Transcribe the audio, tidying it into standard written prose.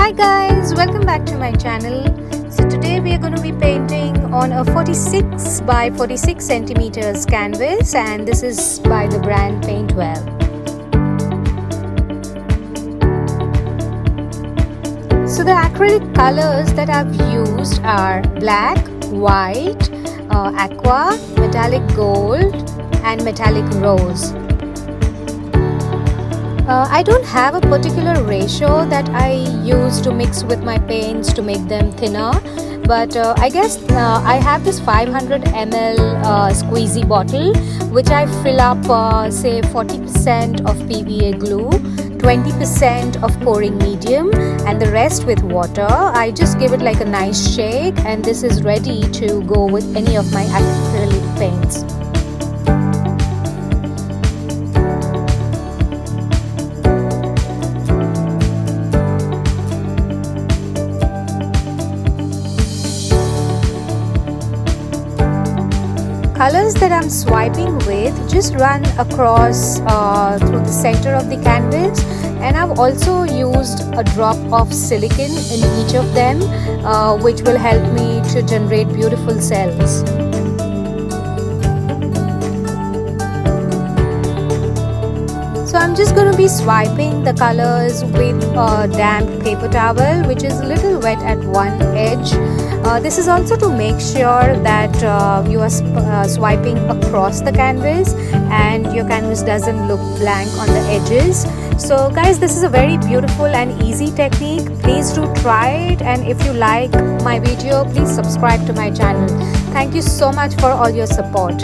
Hi guys, welcome back to my channel. So today we are going to be painting on a 46 by 46 centimeters canvas, and this is by the brand Paintwell. So the acrylic colors that I've used are black, white, aqua, metallic gold and metallic rose. I don't have a particular ratio that I use to mix with my paints to make them thinner, but I guess I have this 500 ml squeezy bottle which I fill up say 40% of PVA glue, 20% of pouring medium and the rest with water. I just give it like a nice shake, and this is ready to go with any of my acrylic paints. Colors that I'm swiping with just run across through the center of the canvas, and I've also used a drop of silicone in each of them, which will help me to generate beautiful cells. So I'm just going to be swiping the colors with a damp paper towel which is a little wet at one edge. This is also to make sure that you are swiping across the canvas and your canvas doesn't look blank on the edges. So guys, this is a very beautiful and easy technique. Please do try it, and if you like my video, please subscribe to my channel. Thank you so much for all your support.